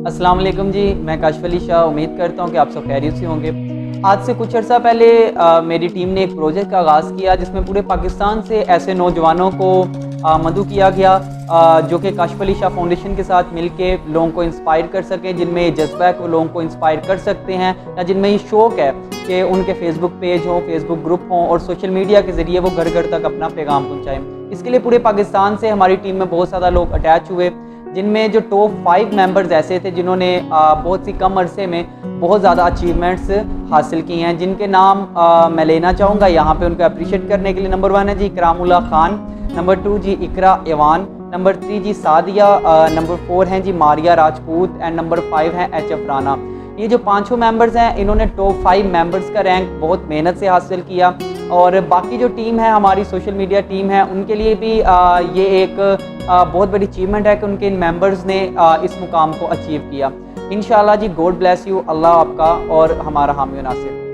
अस्सलाम वालेकुम जी, मैं काशिफ अली शाह। उम्मीद करता हूँ कि आप सब खैरियत से होंगे। आज से कुछ अर्सा पहले मेरी टीम ने एक प्रोजेक्ट का आगाज़ किया जिसमें पूरे पाकिस्तान से ऐसे नौजवानों को मदऊ किया गया जो कि काशिफ अली शाह फाउंडेशन के साथ मिलके लोगों को इंस्पायर कर सकें, जिनमें ये जज्बा है कि वो लोगों को इंस्पायर कर सकते हैं या जिनमें ये शौक़ है कि उनके फेसबुक पेज हों, फेसबुक ग्रुप हों और सोशल मीडिया के ज़रिए वो घर घर तक अपना पैगाम पहुँचाएँ। इसके लिए पूरे पाकिस्तान से हमारी टीम में बहुत ज़्यादा लोग अटैच हुए, जिनमें जो टॉप 5 मेंबर्स ऐसे थे जिन्होंने बहुत सी कम अरसे में बहुत ज़्यादा अचीवमेंट्स हासिल की हैं, जिनके नाम मैं लेना चाहूँगा यहाँ पे उनको अप्रिशिएट करने के लिए। नंबर 1 है जी इकरामुल्लाह खान, नंबर 2 जी इकरा एवान, नंबर 3 जी सादिया, नंबर 4 हैं जी मारिया राजपूत एंड नंबर 5 हैं एचएफ राना। ये जो पाँचों मेंबर्स हैं इन्होंने टॉप 5 मेंबर्स का रैंक बहुत मेहनत से हासिल किया और बाकी जो टीम है हमारी सोशल मीडिया टीम है उनके लिए भी ये एक बहुत बड़ी अचीवमेंट है कि उनके इन मेंबर्स ने इस मुकाम को अचीव किया। इंशाल्लाह जी, गॉड ब्लेस यू, अल्लाह आपका और हमारा हामी नासिर।